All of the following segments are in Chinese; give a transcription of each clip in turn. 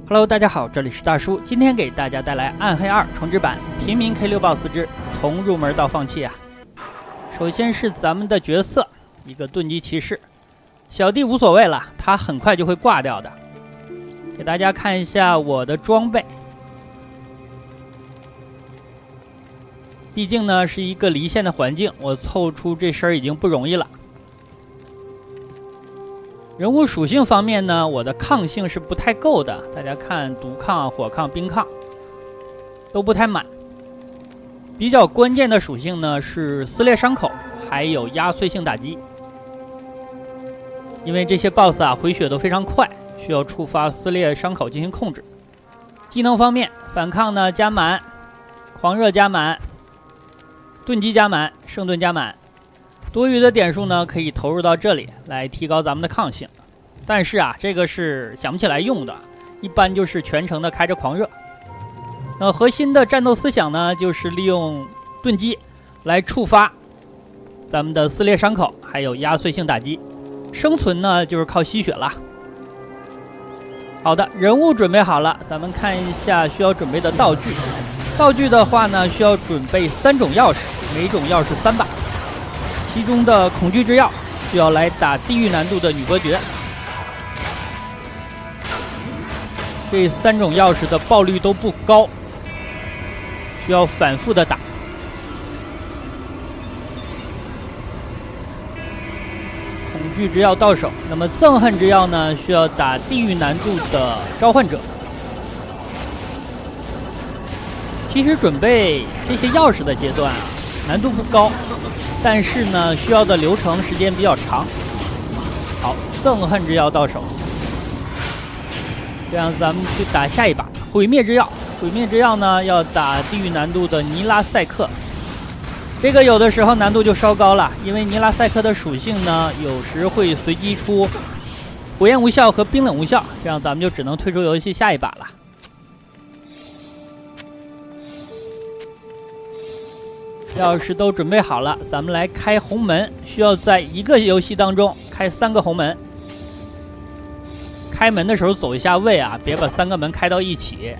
Hello， 大家好，这里是大叔，今天给大家带来《暗黑2》重置版平民 K6 BOSS 之从入门到放弃啊。首先是咱们的角色，一个盾击骑士，小弟无所谓了，他很快就会挂掉的。给大家看一下我的装备，毕竟呢是一个离线的环境，我凑出这身已经不容易了。 人物属性方面呢，我的抗性是不太够的。大家看，毒抗、火抗、冰抗都不太满。比较关键的属性呢是撕裂伤口，还有压碎性打击。因为这些 BOSS 啊回血都非常快，需要触发撕裂伤口进行控制。技能方面，反抗呢加满，狂热加满，盾击加满，圣盾加满。 多余的点数呢，可以投入到这里来提高咱们的抗性，但是啊，这个是想不起来用的，一般就是全程的开着狂热。那核心的战斗思想呢，就是利用盾击来触发咱们的撕裂伤口，还有压碎性打击。生存呢，就是靠吸血啦。好的，人物准备好了，咱们看一下需要准备的道具。道具的话呢，需要准备3种钥匙，每种钥匙3把。 其中的恐惧之钥需要来打地狱难度的女伯爵，这3种钥匙的爆率都不高，需要反复的打。恐惧之钥到手，那么憎恨之钥呢，需要打地狱难度的召唤者。其实准备这些钥匙的阶段啊，难度不高。 但是呢，需要的流程时间比较长。好，憎恨之钥到手，这样咱们去打下一把毁灭之钥。毁灭之钥呢，要打地狱难度的尼拉赛克。这个有的时候难度就稍高了，因为尼拉赛克的属性呢，有时会随机出火焰无效和冰冷无效，这样咱们就只能退出游戏下一把了。 钥匙都准备好了，咱们来开红门。需要在一个游戏当中开3个红门。开门的时候走一下位啊，别把3个门开到一起。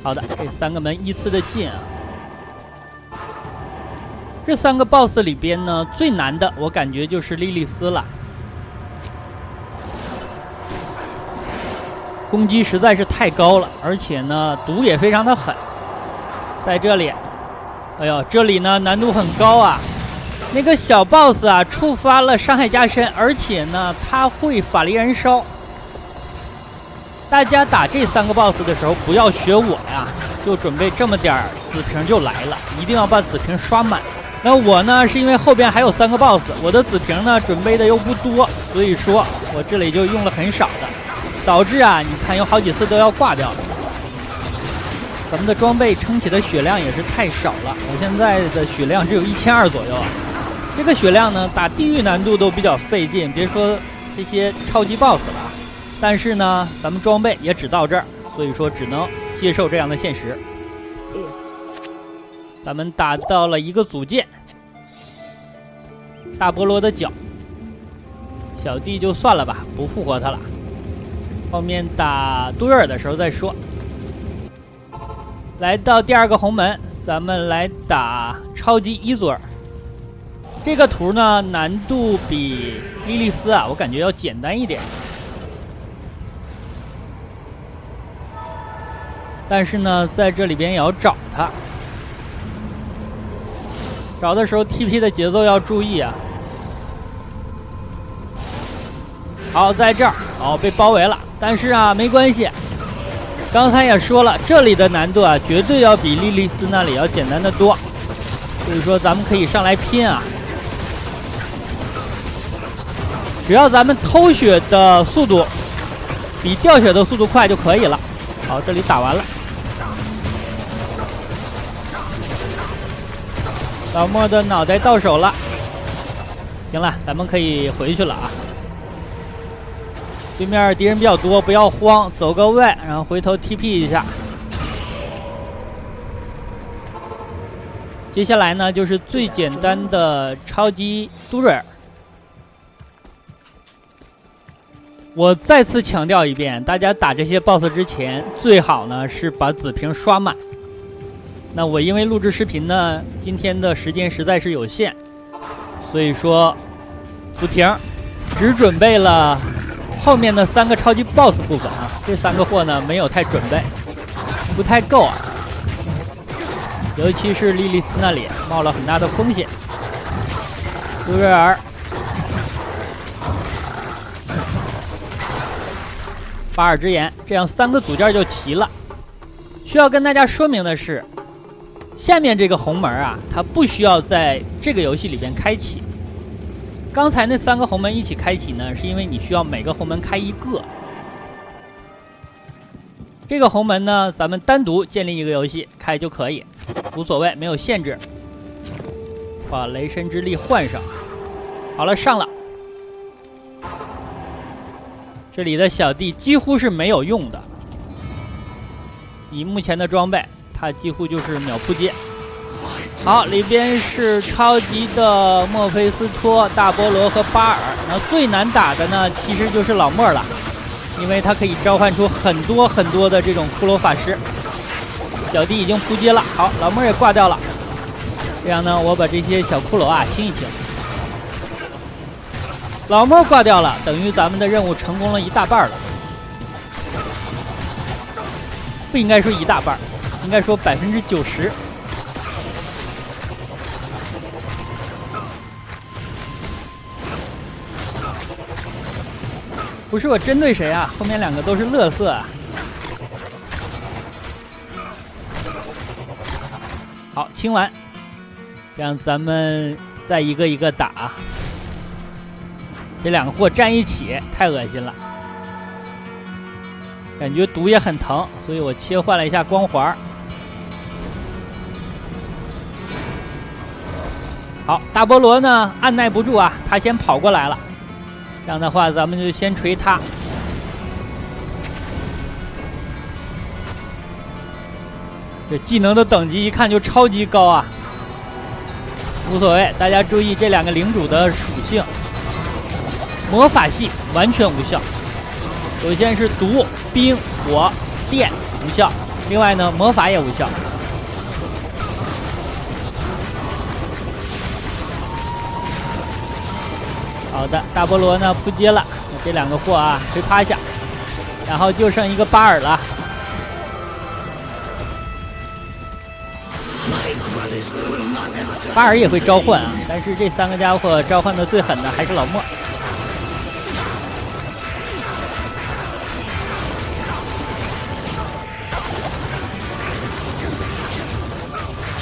好的，这3个门依次的进啊。这3个 BOSS 里边呢，最难的我感觉就是莉莉丝了。 攻击实在是太高了，而且呢，毒也非常的狠。在这里，哎呦，这里呢难度很高啊。那个小 boss 啊，触发了伤害加深，而且呢，他会法力燃烧。大家打这3个 boss 的时候，不要学我呀，就准备这么点儿紫瓶就来了，一定要把紫瓶刷满。那我呢，是因为后边还有3个 boss， 我的紫瓶呢准备的又不多，所以说我这里就用了很少的。 导致啊，你看有好几次都要挂掉了。咱们的装备撑起的血量也是太少了，我现在的血量只有1200左右啊。这个血量呢，打地狱难度都比较费劲，别说这些超级 BOSS 了。但是呢，咱们装备也只到这儿，所以说只能接受这样的现实。咱们打到了一个组件，大菠萝的脚，小弟就算了吧，不复活他了。 后面打杜瑞尔的时候再说。来到第2个红门，咱们来打超级伊佐尔。这个图呢，难度比莉莉丝啊，我感觉要简单一点。但是呢，在这里边也要找他。找的时候 TP 的节奏要注意啊。 好，在这儿，好被包围了，但是啊，没关系。刚才也说了，这里的难度啊，绝对要比莉莉丝那里要简单的多，所以说咱们可以上来拼啊。只要咱们偷血的速度比掉血的速度快就可以了。好，这里打完了，老莫的脑袋到手了。行了，咱们可以回去了啊。 对面敌人比较多，不要慌，走个位，然后回头 TP 一下。接下来呢，就是最简单的超级杜瑞尔。我再次强调一遍，大家打这些 BOSS 之前，最好呢是把紫瓶刷满。那我因为录制视频呢，今天的时间实在是有限，所以说紫瓶只准备了后面的3个超级 BOSS 部分啊，这3个货呢没有太准备，不太够啊。尤其是莉莉丝那里冒了很大的风险。杜瑞尔。巴尔之眼，这样3个组件就齐了。需要跟大家说明的是，下面这个红门啊，它不需要在这个游戏里边开启。刚才那3个红门一起开启呢，是因为你需要每个红门开1个。这个红门呢，咱们单独建立一个游戏开就可以，无所谓，没有限制。把雷神之力换上，好了，上了。这里的小弟几乎是没有用的，以目前的装备，他几乎就是秒扑街。好，里边是超级的墨菲斯托、大菠萝和巴尔。那最难打的呢，其实就是老莫了，因为他可以召唤出很多的这种骷髅法师。小弟已经扑街了，好，老莫也挂掉了。这样呢，我把这些小骷髅啊清一清。老莫挂掉了，等于咱们的任务成功了1大半了。不应该说1大半，应该说90%。不是我针对谁啊，后面2个都是垃圾啊。好，清完，这样咱们再一个一个打。这2个货站一起太恶心了，感觉毒也很疼，所以我切换了一下光环。好，大菠萝呢按耐不住啊，他先跑过来了。这样的话，咱们就先锤他。这技能的等级一看就超级高啊，无所谓，大家注意这2个领主的属性。魔法系完全无效，首先是毒、冰、火、电无效，另外呢魔法也无效。好的，大菠萝呢扑街了，这2个货啊锤趴下，然后就剩一个巴尔了。巴尔也会召唤啊，但是这3个家伙召唤的最狠的还是老莫。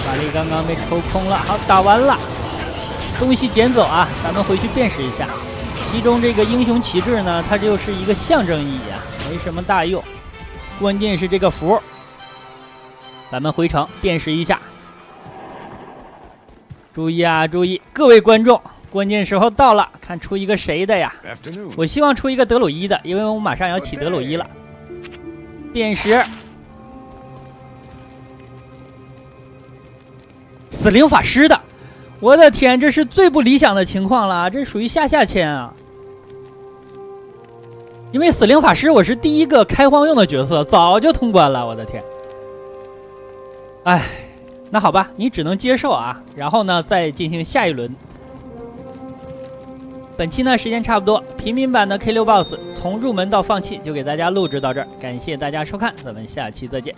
法力刚刚被抽空了，好，打完了，东西捡走啊，咱们回去辨识一下。其中这个英雄旗帜呢，它就是一个象征意义啊，没什么大用。关键是这个符，咱们回城辨识一下。注意啊，注意，各位观众，关键时候到了，看出一个谁的呀？我希望出一个德鲁伊的，因为我马上要起德鲁伊了。辨识。死灵法师的，我的天，这是最不理想的情况了，这属于下签啊！因为死灵法师我是第1个开荒用的角色，早就通关了，我的天！哎，那好吧，你只能接受啊，然后呢再进行下一轮。本期呢时间差不多，平民版的 K6 BOSS 从入门到放弃就给大家录制到这儿，感谢大家收看，咱们下期再见。